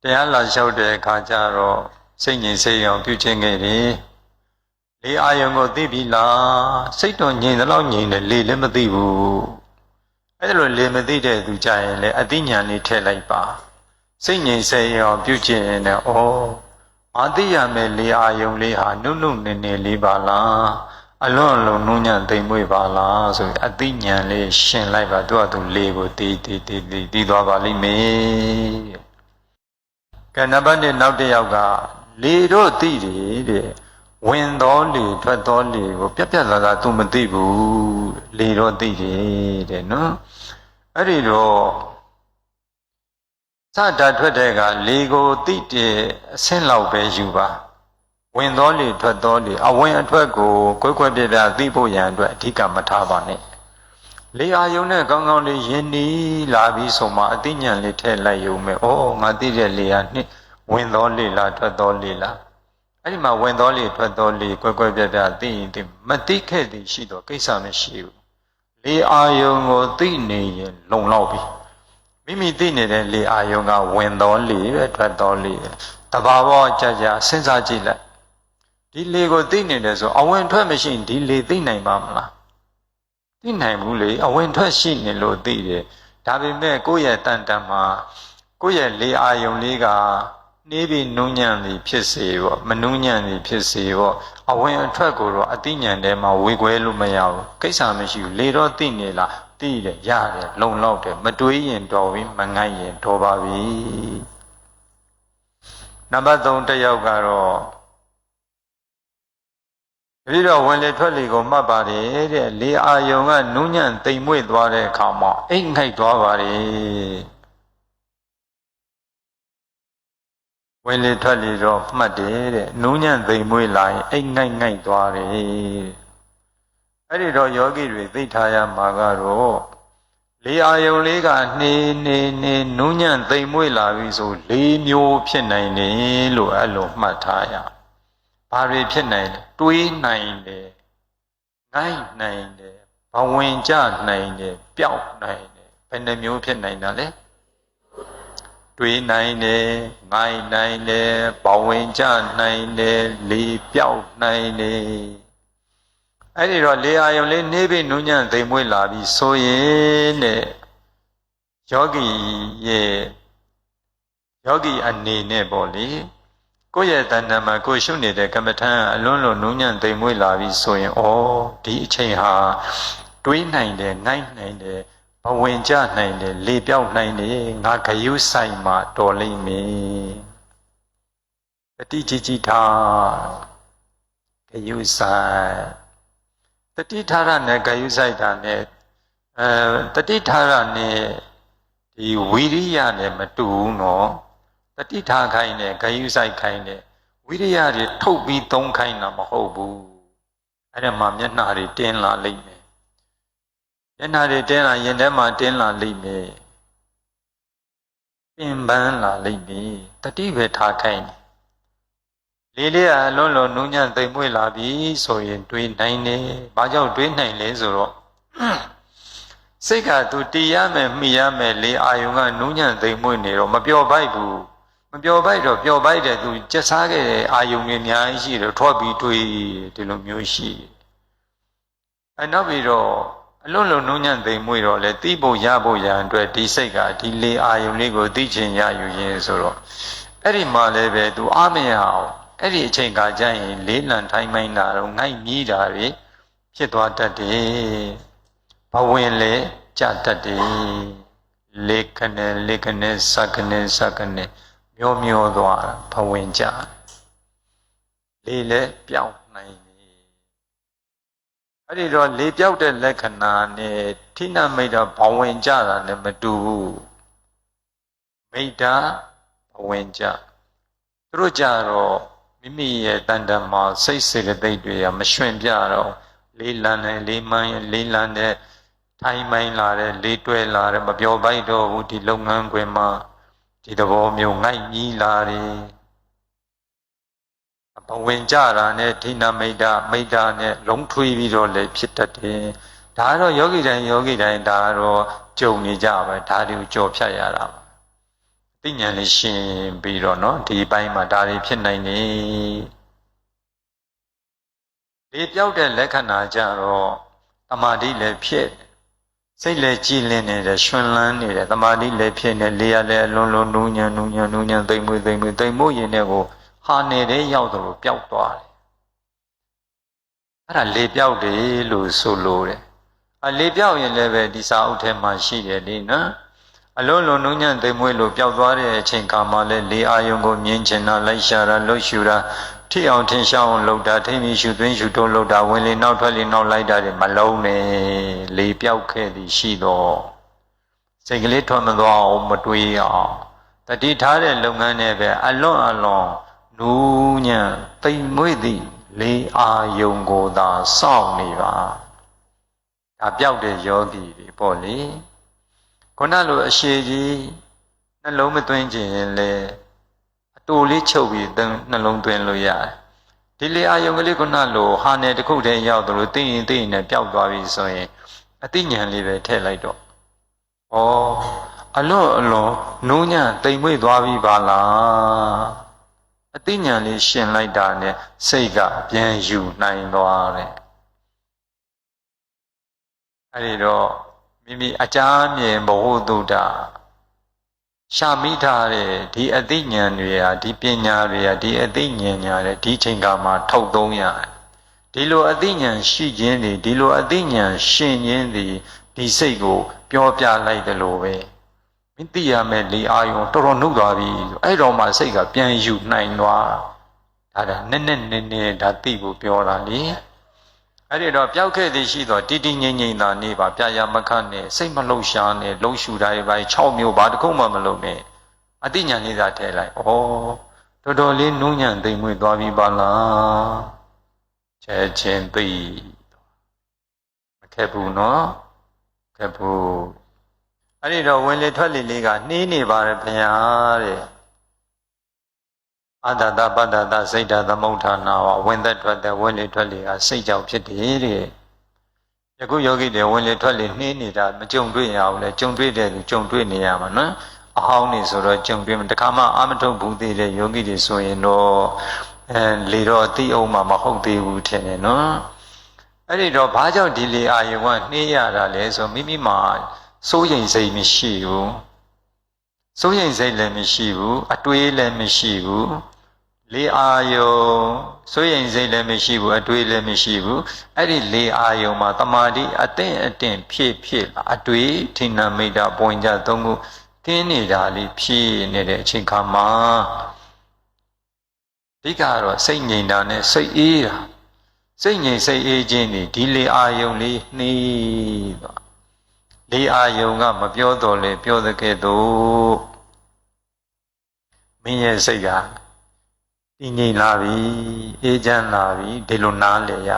တရားလာလျှောက်တဲ့အခါကျတော့စိတ်ငြိမ်စေအောင်ပြုကျင့်ခဲ့တယ်လေအာယုံကိုသိပြီလားစိတ်တော့ငြိမ်တယ်လို့ငြိမ်တယ်လေလည်းမသိဘူးအဲ့ဒါလိုလေမသိတဲ့သူကြရင်လည်းအသိဉာဏ်လေးထည့်လိုက်ပါစိတ်ငြိမ်စေအောင်ပြုကျင့်ရင်လည်းအာသိရမယ်လေအာယုံလေးဟာနုနုနေနေလေးပါလားအလွန်လုံးနှုံးညံ့သိမ်မွေ့ပါလားဆိုအသိဉာဏ်လေးရှင်းလိုက်ပါသူကသူလေကိုတီးသွားပါလိမ့်မယ်ကဲနံပါတ်1နောက်တစ်ယောက်ကလေတော့သိတယ်တဲ့ဝင်တော်လေထွက်တော်လေကိုပြက်ပြက်လာတာ तू မသိဘူးလေတော့သိတယ်တဲ့နော်အဲ့ဒီတော့စတာထွက်တဲ့ကလေကိုသိတဲ့အဆင့်လောက်ပဲယူပါဝင်တော်လေထွက်တော်လေအဝင်အထွက်ကိုကွဲကွဲပြပြသိဖို့ရန်အတွက်အဓိကမထားပါနဲ့လေအာယုံနဲ့ကောင်းကောင်းလေးယဉ်နီးလာပြီးဆိုမှအသိဉာဏ်လေးထည့်လိုက်ရုံပဲငါသိတဲ့လေဟာနှစ်ဝင်တော်လေလားထွက်တော်လေလားအဲ့ဒီမှာဝင်တော်လေထွက်တော်လေကွဲကွဲပြပြသိရင်သိမသိခဲ့သည်ရှိတော့ကိစ္စမရှိဘူးလေအာယုံကိုသိနေရင်လုံလောက်ပြီမိမိသိနေတဲ့လေအာယုံကဝင်တော်လေပဲထွက်တော်လေတဘာဝကြကြစဉ်းစားကြည့်လိုက်ဒီလေကိုသိနေတယ်ဆိုအဝင်ထွက်မရှိရင်ဒီလေသိနိုင်ပါမလားသိနိုင်ဘူးလေအဝင်ထွက်ရှိနေလို့သိတယ်ဒါပေမဲ့ကိုယ့်ရဲ့တန်တန်မှာကိုယ့်ရဲ့လေအာယုံလေးကနှေးပြီးနုံညံ့ပြီးဖြစ်စေပေါ့မနုံညံ့ပြီးဖြစ်စေပေါ့အဝင်အထွက်ကိုတော့အသိဉာဏ်ထဲမှာဝေခွဲလို့မရဘူးကိစ္စမရှိဘူးလေတော့သိနေလားသိတယ်ရတယ်လုံလောက်တယ်မတွေးရင်တော်ပြီမငိုက်ရင်တော်ပါပြီနံပါတ်3တစ်ယောက်ကတော့ပြီးတော့ဝင်လေထွက်လေကိုမှတ်ပါတယ်တဲ့လေအာယုံကနုညံ့တိမ်မွေ့သွားတဲ့အခါမှာအိတ်ငိုက်သွားပါတယ်ဝင်လေထွက်လေတော့မှတ်တယ်တဲ့နုညံ့တိမ်မွေ့လာရင်အိတ်ငိုက်သွားတယ်အဲ့ဒီတော့ယောဂီတွေသိထားရမှာကတော့လေအာယုံလေးကနှေးနုညံ့တိမ်မွေ့လာပြီဆို၄မျိုးဖြစ်နိုင်တယ်လို့အဲ့လိုမှတ်ထားရဘာတွေဖြစ်နိုင်လဲတွေးနိုင်တယ်ငိုက်နိုင်တယ်ဘဝင်ကြနိုင်တယ်ပျောက်နိုင်တယ်ဘယ်နှမျိုးဖြစ်နိုင်တာလဲတွေးနိုင်တယ်ငိုက်နိုင်တယ်ဘဝင်ကြနိုင်တယ်လေပျောက်နိုင်တယ်အဲ့ဒီတော့လေအာယုံလေးနှေးပြီးနုညံ့သိမ်မွေ့လာပြီးဆိုရင်တဲ့ယောဂီအနေနဲ့ပေါ့လေကိုယ့်ရဲ့တဏ္ဍာမှာကိုယ်ရှုနေတဲ့ကမ္မထံအလွန်လုံးနုညံ့သိမ်မွေ့လာပြီးဆိုရင်ဒီအချိန်ဟာတွေးနိုင်တယ်ငိုက်နိုင်တယ်ဘဝင်ကြနိုင်တယ်လေပြောက်နိုင်တယ်ငါဂယုဆိုင်မှာတော်လိမ့်မယ်တတိကြီးထား ယုဆိုင်တတိထားရနဲ့ဂယုဆိုင်တာနဲ့တတိထားရနဲ့ဒီဝိရိယနဲ့မတူဘူးနော်တတိထားခိုင်းနဲ့ဂယုဆိုင်ခိုင်းနဲ့ဝိရိယတွေထုတ်ပြီးသုံးခိုင်းတာမဟုတ်ဘူးအဲ့ဒါမှမျက်နှာတွေတင်းလာလိမ့်မယ်မျက်နှာတွေတင်းလာရင်ထဲမှာတင်းလာလိမ့်မယ်ပင်ပန်းလာလိမ့်မယ်တတိပဲထားခိုင်းလေးလေးအလုံးလုံးနုညံ့သိမ်မွေ့လာပြီဆိုရင်တွေးနိုင်တယ်ဘာကြောင့်တွေးနိုင်လဲဆိုတော့စိတ်ကသူတည်ရမယ်မိရမယ်လေအာယုံကနုညံ့သိမ်မွေ့နေတော့မပျော်ပိုက်ဘူးမပျော်ပိုက်တော့ပျော်ပိုက်တယ်သူကျက်စားခဲ့တဲ့အာယုံတွေအများကြီးရှိတယ်ထော့ပြီးတွေးဒီလိုမျိုးရှိနောက်ပြီးတော့အလုံးလုံးနုညံ့သိမ်မွေ့တော့လေသိဖို့ရဖို့ရန်အတွက်ဒီစိတ်ကဒီလေအာယုံလေးကိုသိချင်ရယူရင်းဆိုတော့အဲ့ဒီမှာလည်းပဲသူအားမရအောင်အဲ့ဒီအချိန်ကကြာရင်လေးလံထိုင်းမိုင်းတာတော့ငိုက်မြည်တာတွေဖြစ်သွားတတ်တယ်ဘဝင်လေကြတတ်တယ်လေခနဲ့စကနဲ့မျောမျောသွားဘဝင်ကြလေးလေပြောင်းနိုင်တယ်အဲ့ဒီတော့လေပြောက်တဲ့လက္ခဏာနဲ့ထိနမိတ်တာဘဝင်ကြတာနဲ့မတူဘူးမိတ်တာဘဝင်ကြသူတို့ကြတော့မိမိရဲ့တန်တမှာစိတ်စေတသိက်တွေကမရွှင်ပြတော့လေးလံနဲ့လေးမိုင်းလေးလံနဲ့ထိုင်းမိုင်းလာတဲ့လေးတွဲလာတဲ့မပြောပိုက်တော့ဘူးဒီလုပ်ငန်းခွင်မှာဒီသဘောမျိုးငိုက်ကြီးလာတယ်ဘဝင်ကြတာနဲ့ဒိနမိတ်တာနဲ့လုံးထွေးပြီးတော့လည်းဖြစ်တတ်တယ်ဒါကတော့ယောဂီတိုင်းဒါကတော့ကြုံနေကြပဲဒါတွေကိုကြော်ဖြတ်ရတာပါသိဉာဏ်လေးရှင်းပြီးတော့နော်ဒီဘိုင်းမှာဒါတွေဖြစ်နိုင်နေလေပြောက်တဲ့လက္ခဏာကြတော့တမာတိလည်းဖြစ်စိတ်လည်းကြည်လင်နေတယ်ရှင်လန်းနေတယ်တမာတိလည်းဖြစ်နေလေရလည်းအလုံးလုံးနူးညံ့သိမ်မွေ့ရင်တဲ့ကိုဟာနေတဲ့ရောက်တော့ပျောက်သွားတယ်အဲ့ဒါလေပြောက်တယ်လို့ဆိုလို့တယ်လေပြောက်ရင်လည်းပဲဒီစာအုပ်ထဲမှာရှိတယ်လေနော်အလုံးလုံးနုညံ့သိမ်မွေ့လို့ပျောက်သွားတဲ့အချိန်ခါမှလည်းလေအာယုံကိုမြင်ချင်တာလိုက်ရှာတာလှုပ်ရှူတာထိအောင်ထင်ရှားအောင်လှုပ်တာထိမိရှူသွင်းရှူတိုးလှုပ်တာဝင်လေနောက်ထွက်လေနောက်လိုက်တာတွေမလုံးနဲ့လေပြောက်ခဲ့သည်ရှိတော့စိတ်ကလေးထွက်မသွားအောင်မတွေးအောင်တတိထားတဲ့လုပ်ငန်းနဲ့ပဲအလွန်နူးညံ့သိမ်မွေ့သည့်လေအာယုံကိုသာစောင့်နေပါဒါပြောက်တဲ့ယောဂီတွေပေါ့လေခုနလိုအရှိကြီးနှလုံးမသွင်းခြင်းရင်လေအတူလေးချုပ်ပြီးနှလုံးသွင်းလို့ရတယ်ဒီလေအာယုံကလေးခုနလိုဟာနယ်တစ်ခုတည်းရောက်သလိုသိရင်နဲ့ပျောက်သွားပြီဆိုရင်အသိဉာဏ်လေးပဲထည့်လိုက်တော့ဩအလွန်နူးညံ့တိမ်မွေ့သွားပြီပါလားအသိဉာဏ်လေးရှင်လိုက်တာနဲ့စိတ်ကပြန်ယူနိုင်သွားတယ်အဲဒီတော့မိမိအကြမ်းမြင်ဘဝတုဒ္ဒရှာမိထားတဲ့ဒီအသိဉာဏ်တွေဟာဒီပညာတွေဟာဒီအသိဉာဏ်ညာတဲ့ဒီချိန်ကမှထုတ်သုံးရတယ်ဒီလိုအသိဉာဏ်ရှိခြင်းတွေဒီလိုအသိဉာဏ်ရှင်ခြင်းတွေဒီစိတ်ကိုပြောပြလိုက်တယ်လို့ပဲမသိရမယ်လေအာယုံတော်နှုတ်သွားပြီအဲ့တော့မှစိတ်ကပြန်ယူနိုင်သွားဒါနည်းဒါသိဖို့ပြောတာလေအဲ့ဒီတော့ပျောက်ခဲ့သည်ရှိတော့တည်ငြိမ်သာနေပါပြရာမခတ်နဲ့စိတ်မလှုပ်ရှားနဲ့လုံးရှူတာတွေပိုင်း6မျိုးဘာတစ်ခုမှမလုပ်နဲ့အတိညာဏ်လေးသာထည့်လိုက်ဩတော်တော်လေးနူးညံ့သိမ်မွေ့သွားပြီပါလားချက်ချင်းသိမခက်ဘူးနော်ခက်ဘူးအဲ့ဒီတော့ဝင်လေထွက်လေလေးကနှေးနေပါတယ်ဗျာတဲ့အတ္တပတ္တစိတ်ဓာသမုဋ္ဌာနာဝင်သက်ထွက်တဲ့ဝင်လေထွက်လေကစိတ်ကြောင့်ဖြစ်တယ်တဲ့ယခုယောဂီတွေဝင်လေထွက်လေနှေးနေတာမကြုံတွေ့ရအောင်လဲကြုံတွေ့တဲ့သူကြုံတွေ့နေရမှာနော်အဟောင်းနေဆိုတော့ကြုံတွေ့တခါမှအာမထုတ်ဘူးသေးတဲ့ယောဂီတွေဆိုရင်တော့လေတော့သိအောင်မှမဟုတ်သေးဘူးထင်တယ်နော်အဲ့ဒီတော့ဘာကြောင့်ဒီလေအာယုံကနှေးရတာလဲဆိုမိမိမှာစိုးရိမ်စိတ်မရှိဘူးစိုးရိမ်စိတ်လည်းမရှိဘူးအတွေးလည်းမရှိဘူးလေအာယုံစိုးရိမ်စိတ်လည်းမရှိဘူးအတွေးလည်းမရှိဘူးအဲ့ဒီလေအာယုံမှာတမာတိအသင့်ဖြစ်အတွေးထိဏမိတ်တာပွင့်ကြသုံးခုကင်းနေတာလေးဖြစ်နေတဲ့အချိန်ခါမှာဒီကတော့စိတ်ငြိမ်တာနဲ့စိတ်အေးတာ စိတ်ငြိမ်စိတ်အေးခြင်းဒီဒီလေအာယုံလေးနှီးသွားလေအာယုံကမပြောတော့လေပြောတဲ့ကဲ့သို့မင်းရဲ့စိတ်ကတည်ငြိမ်လာပြီအေးချမ်းလာပြီဒီလိုနားလေရ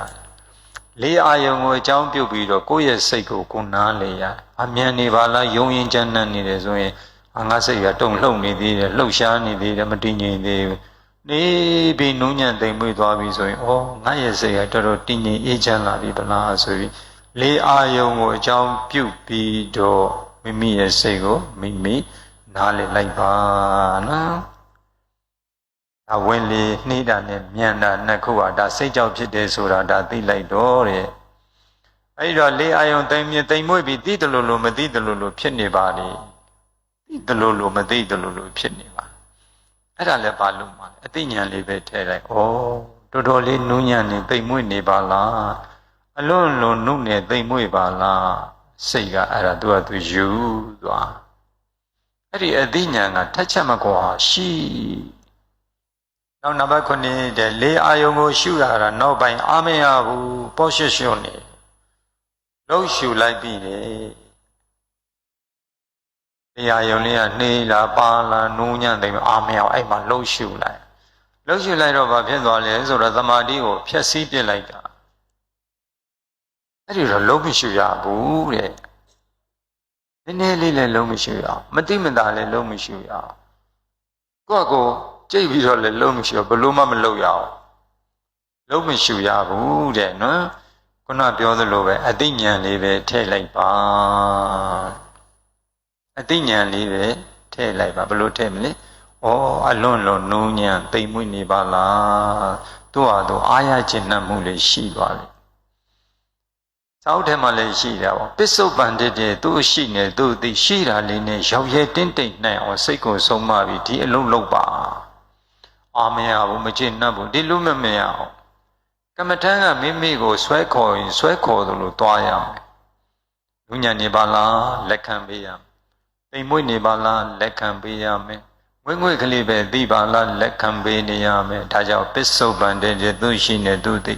လေအာယုံကိုအကြောင်းပြုပြီးတော့ကိုယ့်ရဲ့စိတ်ကိုကိုနားလေရအမြန်နေပါလားယုံရင်ချမ်းနဲ့နေတယ်ဆိုရင်ငါစိတ်ကတုံလှုပ်နေသေးတယ်လှုပ်ရှားနေသေးတယ်မတည်ငြိမ်သေးဘူးနေပြီးနုံညံ့သိမ်မွေ့သွားပြီဆိုရင်ဩငါရဲ့စိတ်ကတော်တော်တည်ငြိမ်အေးချမ်းလာပြီဗလားဆိုပြီးလေအာယုံကိုအကြောင်းပြုပြီးတော့မိမိရဲ့စိတ်ကိုမိမိနားလေလိုက်ပါနော်အဝင်လေနှိတာနဲ့မြန်တာနှစ်ခုဟာဒါစိတ်ကြောင့်ဖြစ်တယ်ဆိုတာဒါသိလိုက်တော့တဲ့အဲ့တော့လေအာယုံသိမ်မြင်သိမ်မွေ့ပြီးသိတယ်လို့မသိတယ်လို့ဖြစ်နေပါလေသိတယ်လို့မသိတယ်လို့ဖြစ်နေပါအဲ့ဒါလည်းဘာလို့မှအသိဉာဏ်လေးပဲထည့်လိုက်ဩတော်တော်လေးနူးညံ့နေသိမ်မွေ့နေပါလားအလွန်လွန်နုနဲ့သိမ်မွေ့ပါလားစိတ်ကအဲ့ဒါသူယူသွားအဲ့ဒီအသိဉာဏ်ကထက်ချက်မကွာရှိနောက်နံပါတ်9တဲ့လေအာယုံကိုရှုရတာနောက်ပိုင်းအားမရဘူးပေါ့ရွှွှွနေလှုပ်ရှုလိုက်ပြီလေလေအာယုံလေးကနှေးလာပါလာနူးညံ့သိမ်အားမရအဲ့မှာလှုပ်ရှုလိုက်တော့ဘာဖြစ်သွားလဲဆိုတော့သမာဓိကိုဖျက်ဆီးပစ်လိုက်တာအဲ့ဒီတော့လုံးမရှိရဘူးတဲ့နည်းနည်းလေးလည်းလုံးမရှိရအောင်မတိမတာလည်းလုံးမရှိရအောင်ကိုယ့်ကိုကြိတ်ပြီးတော့လည်းလုံးမရှိရဘလို့မှမလုပ်ရအောင်လုံးမရှိရဘူးတဲ့နော်ခုနပြောသလိုပဲအသိဉာဏ်လေးပဲထည့်လိုက်ပါအသိဉာဏ်လေးပဲထည့်လိုက်ပါဘလို့ထည့်မလဲဩအလွန်လွန်နူးညံ့သိမ်မွေ့နေပါလားသူ့ဟာသူအားရခြင်းနှံ့မှုလေးရှိသွားတယ်သောက်ထဲမှာလည်းရှိတာပေါ့ပစ္စုပန်တဲ့သူ့ရှိနေသူ့သိရှိတာလေးနဲ့ရောက်ရဲတင်းတိမ်နိုင်အောင်စိတ်ကိုဆုံးမပြီးဒီအလုံးလုံးပါအာမရဘူးမကျင့်နှံ့ဘူးဒီလိုမရအောင်ကမ္မထမ်းကမိမိကိုဆွဲခေါ်ရင်ဆွဲခေါ်သလိုတွားရမယ်လူညာနေပါလားလက်ခံပေးရမယ်တိမ်မွေ့နေပါလားလက်ခံပေးရမယ်ငွေငွေကလေးပဲသိပါလားလက်ခံပေးနေရမယ်ဒါကြောင့်ပစ္စုပန်တဲ့သူ့ရှိနေသူ့သိ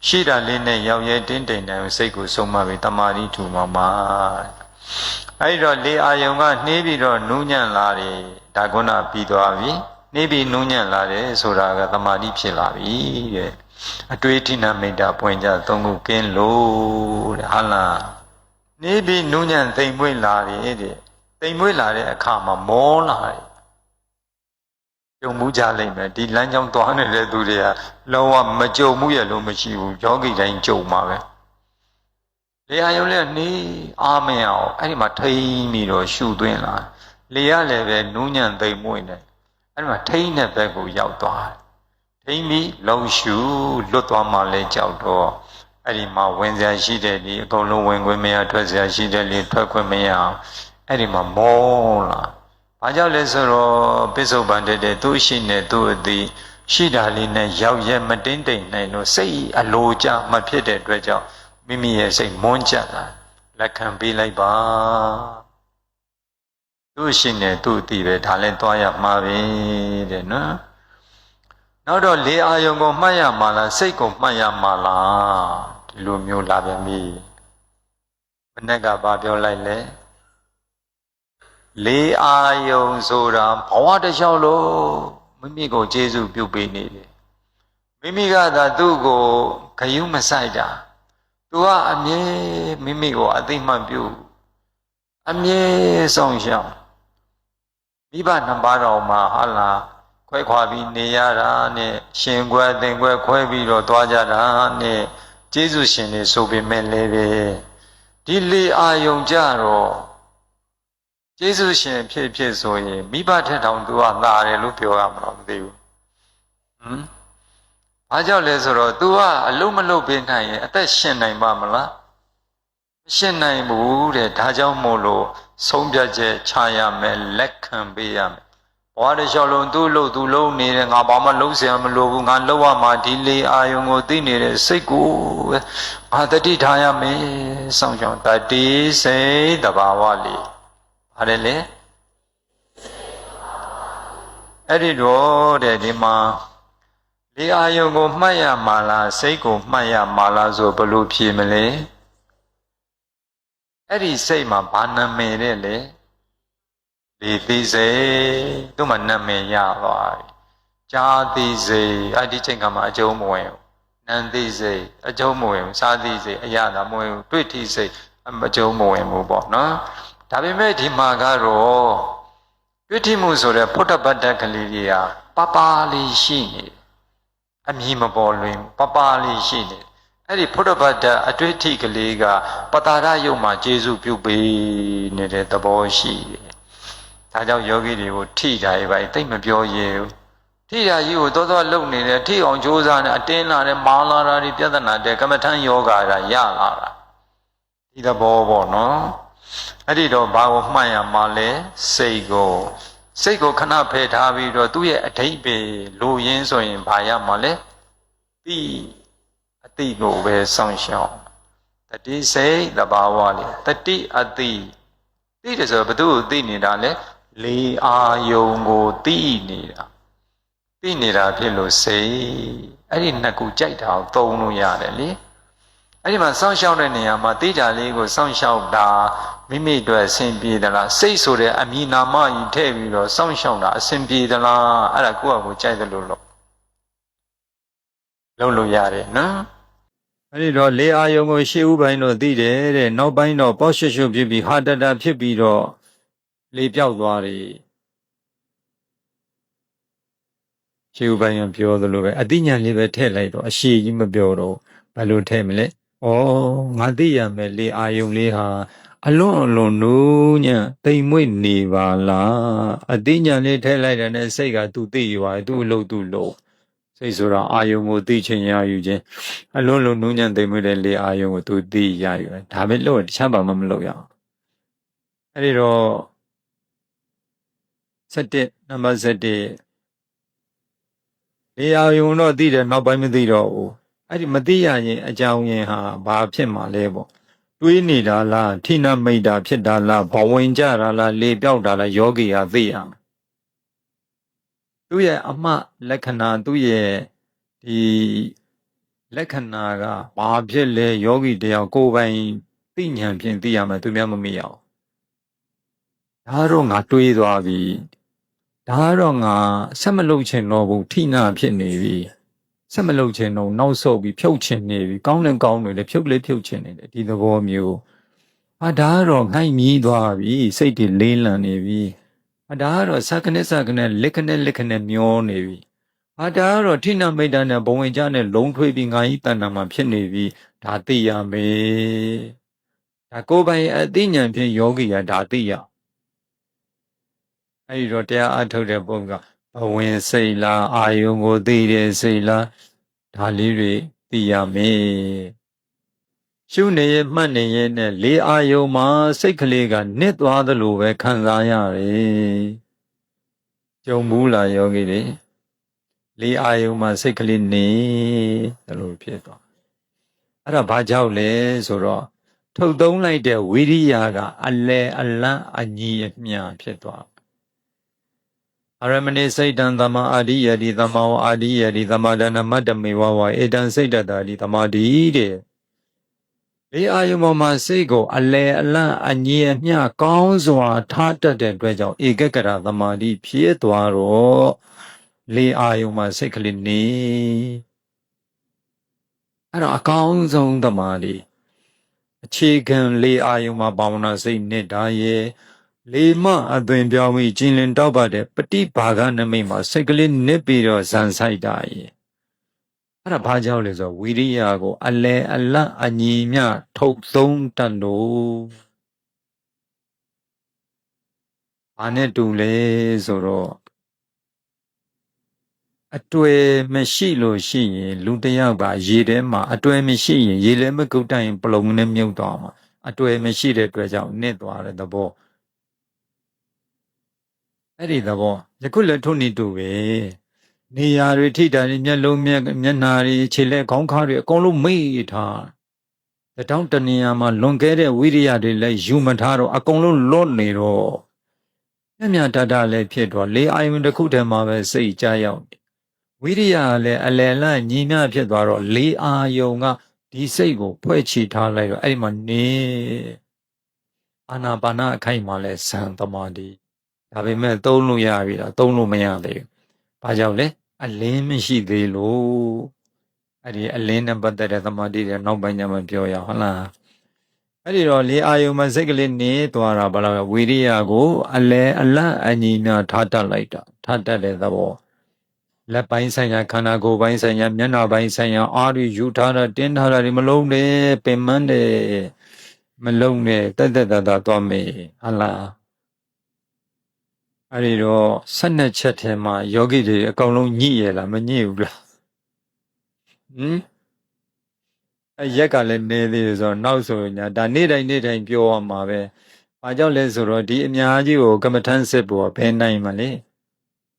ရှိတာလေးနဲ့ရောက်ရဲတင်းတိမ်နိုင်စိတ်ကိုဆုံးမပြီးတမာတိထူမှာအဲ့တော့လေအာယုံကနှေးပြီးတော့နူးညံ့လာတယ်ဒါကုဏပြီးသွားပြီနှေးပြီးနူးညံ့လာတယ်ဆိုတာကတမာတိဖြစ်လာပြီတဲ့အတွေ့အထိနာမိတ်တာပွင့်ကြသုံးခုကင်းလို့တဲ့ဟာလားနှေးပြီးနူးညံ့သိမ်မွေ့လာတယ်တဲ့သိမ်မွေ့လာတဲ့အခါမှာမောလာတယ်ကြုံမှုကြလိမ့်မယ်ဒီလမ်းကြောင်းသွားနေတဲ့သူတွေကလုံးဝမကြုံမှုရလို့မရှိဘူးယောဂီတိုင်းကြုံမှာပဲလေအာယုံလည်းနေအားမရအောင်အဲ့ဒီမှာထိမ့်ပြီးတော့ရှုသွင်းလာလေရလည်းပဲနူးညံ့သိမ်မွေ့နေအဲ့ဒီမှာထိမ့်တဲ့ဘက်ကိုရောက်သွားထိမ့်ပြီးလုံးရှုလွတ်သွားမှလည်းကြောက်တော့အဲ့ဒီမှာဝင်စရာရှိတဲ့ဒီအကုန်လုံးဝင်ခွင့်မရထွက်စရာရှိတဲ့လေထွက်ခွင့်မရအောင်အဲ့ဒီမှာမောလာဘာကြောင့်လဲဆိုတော့ပစ္စုပန်တဲ့သူ့ရှိနေသူ့အသည်ရှိတာလေးနဲ့ရောက်ရဲမတင်းတိမ်နိုင်လို့စိတ်အလိုကြမဖြစ်တဲ့အတွက်ကြောင့်မိမိရဲ့စိတ်မွန်းကြတာလက်ခံပေးလိုက်ပါသူ့ရှိနေသူ့အသည်ပဲဒါလည်းသွားရမှာပဲတဲ့နော်နောက်တော့လေအာယုံကိုမှတ်ရမှာလားစိတ်ကိုမှတ်ရမှာလားဒီလိုမျိုးလာပြန်ပြီမနေ့ကဘာပြောလိုက်လဲလေအာယုံဆိုတာဘဝတစ်လျှောက်လုံးမိမိကိုကျေးဇူးပြုပေးနေတယ်မိမိကသာသူ့ကိုဂယုမဆိုင်တာသူကအမြဲမိမိကိုအသိမှတ်ပြုအမြဲဆောင်ရှောင်မိဘနှစ်ပါးတော်မှာဟာလားခွဲခွာပြီးနေရတာနဲ့ရှင်ခွဲသင်ခွဲခွဲပြီးတော့သွားကြတာနဲ့ကျေးဇူးရှင်တွေဆိုပေမဲ့လည်းပဲဒီလေအာယုံကြတော့ကျေးဇူးရှင်ဖြစ်ဆိုရင်မိဘထက်တောင်သူကသာတယ်လို့ပြောရမှာမသိဘူးဘာကြောင့်လဲဆိုတော့ तू ကအလုံးမလုံးပေးနိုင်ရင်အသက်ရှင်နိုင်ပါမလားမရှင်နိုင်ဘူးတဲ့ဒါကြောင့်မို့လို့ဆုံးဖြတ်ချက်ချရမယ်လက်ခံပေးရမယ်ဘဝတစ်လျှောက်လုံးသူ့လို့သူလုံးနေတယ်ငါဘာမှလုံးစရာမလိုဘူးငါလုံးဝမှဒီလေအာယုံကိုသိနေတဲ့စိတ်ကိုငါတတိထားရမယ်စောင့်ရှောက်တတိစိတ်တဘာဝလေးပါတယ်လေအဲ့ဒီတော့တဲ့ဒီမှာ လေအာယုံကိုမှတ်ရမှာလားစိတ်ကိုမှတ်ရမှာလားဆိုဘယ်လိုဖြေမလဲအဲ့ဒီစိတ်မှာဘာနာမည်တဲ့လေလေသိစိတ်သူ့မှာနာမည်ရသွားပြီကြာသိစိတ်အဲ့ဒီချိန်ကမှအကျုံးမဝင်ဘူးနံသိစိတ်အကျုံးမဝင်ဘူးစားသိစိတ်အရသာမဝင်ဘူးတွေ့ထိစိတ်အကျုံးမဝင်ဘူးပေါ့နော်ဒါပေမဲ့ဒီမှာကတော့တွေ့ထိမှုဆိုတဲ့ဖုဒ္ဓပတ္တကလေးကြီးကပပလေးရှိနေအမြင်မပေါ်လွင်ပပလေးရှိနေအဲ့ဒီဖုဒ္ဓပတ္တအတွေ့အထိကလေးကပတာရယုတ်မှာကျေစုပြုပေးနေတဲ့သဘောရှိတယ်ဒါကြောင့်ယောဂီတွေကိုထိတာရေးပါတိတ်မပြောရဲဘူးထိတာကြီးကိုသောလုံနေတယ်ထိအောင်ကြိုးစားနေအတင်းလာတယ်မာလာတာဒီပြဿနာတဲ့ကမ္မထမ်းယောဂါရရလာတာဒီသဘောပေါ့နော်အဲ့ဒီတော့ဘာကိုမှတ်ရမှာလဲစိတ်ကိုခဏဖယ်ထားပြီးတော့သူ့ရဲ့အဓိပ္ပာယ်လိုရင်းဆိုရင်ဘာရမှာလဲတိအတိကိုပဲစောင့်ရှောက်တတိစိတ်သဘာဝလေးတတိအတိတိတယ်ဆိုဘယ်သူ့ကိုသိနေတာလဲလေအာယုံကိုသိနေတာဖြစ်လို့စိတ်အဲ့ဒီနှစ်ခုကြိုက်တာကိုသုံးလို့ရတယ်လေအဲ့ဒီမှာစောင့်ရှောက်တဲ့နေရာမှာတိတာလေးကိုစောင့်ရှောက်တာမိမိအတွက်အဆင်ပြေသလားစိတ်ဆိုတဲ့အမည်နာမကြီးထည့်ပြီးတော့စောင့်ရှောက်တာအဆင်ပြေသလားအဲ့ဒါကိုယ့်အကိုကြိုက်တယ်လို့လုပ်လို့ရတယ်နော်အဲ့ဒီတော့လေအာယုံကိုရှေ့ဥပိုင်းတော့သိတယ်တဲ့နောက်ပိုင်းတော့ပေါ့ရွှွှွဖြစ်ပြီးဟာတတဖြစ်ပြီးတော့လေပြောက်သွားတယ်ရှေ့ဥပိုင်းကပြောသလိုပဲအတိညာလေးပဲထည့်လိုက်တော့အရှိကြီးမပြောတော့ဘယ်လိုထည့်မလဲဩငါသိရမယ်လေအာယုံလေးဟာအလွန်နိုးညံ့တိမ်မွေ့နေပါလားအတိညာလေးထည့်လိုက်တဲ့နဲ့စိတ်ကသူသိရွာသူ့အလုပ်သူ့လုပ်စိတ်ဆိုတာအာယုံကိုသိချင်ရယူခြင်းအလွန်နိုးညံ့တိမ်မွေ့တဲ့လေအာယုံကိုသူသိရယူဒါပဲလို့တခြားဘာမှမလုပ်ရအောင်အဲ့ဒီတော့7နံပါတ်7လေအာယုံတော့သိတယ်နောက်ပိုင်းမသိတော့ဘူးအဲ့ဒီမသိရရင်အကြောင်းရင်းဟာဘာဖြစ်မှာလဲပေါ့တွေးနေတာလားထိနမိတ်တာဖြစ်တာလားဘဝင်ကြတာလားလေပြောက်တာလားယောဂီဟာသိရမယ်သူ့ရဲ့အမှလက္ခဏာသူ့ရဲ့ဒီလက္ခဏာကဘာဖြစ်လဲယောဂီတယောက်ကိုယ်ပိုင်သိဉာဏ်ဖြင့်သိရမယ်သူများမမေ့ရအောင်ဒါတော့ငါတွေးသွားပြီဒါတော့ငါဆက်မလုပ်ချင်တော့ဘူးထိနာဖြစ်နေပြီဆက်မလုပ်ချင်တော့နောက်ဆုတ်ပြီးဖြုတ်ချင်နေပြီကောင်းတယ်ကောင်းတယ်လေဖြုတ်လေဖြုတ်ချင်နေတယ်ဒီသဘောမျိုးဒါကတော့ငိုက်မြည်သွားပြီစိတ်တွေလေးလံနေပြီဒါကတော့စကနဲ့လက်ခနဲ့မျောနေပြီဒါကတော့ထိနာမိတ်တာနဲ့ဘဝင်ကြနဲ့လုံးထွေးပြီးငါကြီးတဏ္ဍာမှာဖြစ်နေပြီဒါသိရမယ်ဒါကိုယ်ပိုင်အသိဉာဏ်ဖြင့်ယောဂီကဒါသိရအဲ့ဒီတော့တရားအထုတ်တဲ့ပုံကဘဝင်စိတ်လားအာယုံကိုသိတဲ့စိတ်လားဒါလေးတွေသိရမယ်ရှုနေရမှတ်နေရနဲ့လေအာယုံမှာစိတ်ကလေးကနစ်သွားသလိုပဲခံစားရတယ်ကြုံဘူးလားယောဂီတွေလေအာယုံမှာစိတ်ကလေးနေသလိုဖြစ်သွားအဲ့ဒါဘာကြောင့်လဲဆိုတော့ထုတ်သုံးလိုက်တဲ့ဝိရိယကအလဲအလန့်အညီအမျှဖြစ်သွားအရမဏိစိတ်တံသမအာရိယတိသမဝအာရိယတိသမဒနမတ္တမေဝဝဧတံစိတ်တတာတိသမာဓိတဲ့လေအာယုံပေါ်မှာစိတ်ကိုအလဲအလန့်အညီအမျှကောင်းစွာထားတတ်တဲ့အတွက်ကြောင့်ဧကကရသမာဓိဖြစ်သွားတော့လေအာယုံမှာစိတ်ကလေးနေအဲ့တော့အကောင်းဆုံးသမာဓိအခြေခံလေအာယုံမှာဘာဝနာစိတ်နဲ့တာရဲ့လေမအသွင်ပြောင်းပြီးကျင်လင်တောက်ပါတဲ့ပฏิဘာဂနမိတ်မှာစိတ်ကလေးနစ်ပြီးတော့ဇန်ဆိုင်တာရဲ့အဲ့ဒါဘာကြောင့်လဲဆိုတော့ဝိရိယကိုအလဲအလန့်အညီမျှထုတ်သုံးတတ်လို့ဘာနဲ့တူလဲဆိုတော့အတွေ့မရှိလို့ရှိရင်လူတယောက်ကရေထဲမှာအတွေ့မရှိရင်ရေလည်းမကုတ်တိုင်ပလုံနဲ့မြုပ်သွားမှာအတွေ့မရှိတဲ့အတွက်ကြောင့်နစ်သွားတဲ့သဘောအဲ့ဒီသဘောယခုလည်းထုံနေတူပဲနေရာတွေထိတာတွေမျက်လုံးမျက်နှာတွေခြေလက်ခေါင်းခါတွေအကုန်လုံးမိထားတတောင်းတနေရာမှာလွန်ကဲတဲ့ဝိရိယတွေလည်းယူမထားတော့အကုန်လုံးလွတ်နေတော့မြတ်တလည်းဖြစ်တော့လေအာယုန်တစ်ခုတည်းမှာပဲစိတ်ကြားရောက် ဝိရိယကလည်းအလယ်လတ်ညီမျှဖြစ်သွားတော့လေးအာယုံကဒီစိတ်ကိုဖွဲ့ချထားလိုက်တော့အဲ့ဒီမှာနေအာနာပါနအခိုက်မှာလဲဇံသမာဓိဒါပေမဲ့သုံးလို့ရပြီလားသုံးလို့မရသေးဘူး။ဘာကြောင့်လဲအလင်းမရှိသေးလို့အဲ့ဒီအလင်းနဲ့ပတ်သက်တဲ့သမာဓိတွေနောက်ပိုင်းကျမှပြောရအောင်ဟုတ်လား။အဲ့ဒီတော့လေအာယုံမှာစိတ်ကလေးနေသွားတာဘာလို့ဝိရိယကိုအလဲအလတ်အညီနာထားတတ်လိုက်တာထားတတ်တဲ့သဘောလက်ပိုင်းဆိုင်ရာခန္ဓာကိုယ်ပိုင်းဆိုင်ရာမျက်နှာပိုင်းဆိုင်ရာအားတွေယူထားတာတင်းထားတာတွေမလုံးနဲ့ပင်မနဲ့မလုံးနဲ့တက်တက်တာသွားမယ်ဟုတ်လားအဲ့ဒီတော့12ချက်ထဲမှာယောဂီတွေအကောင်လုံးညှိရလားမညှိဘူးလားအဲ့ရက်ကလည်းနေသေးတယ်ဆိုတော့နောက်ဆိုညာဒါနေ့တိုင်းပြောရမှာပဲဘာကြောင့်လဲဆိုတော့ဒီအများကြီးကိုကမ္မထမ်းစစ်ဖို့ဘယ်နိုင်မလဲ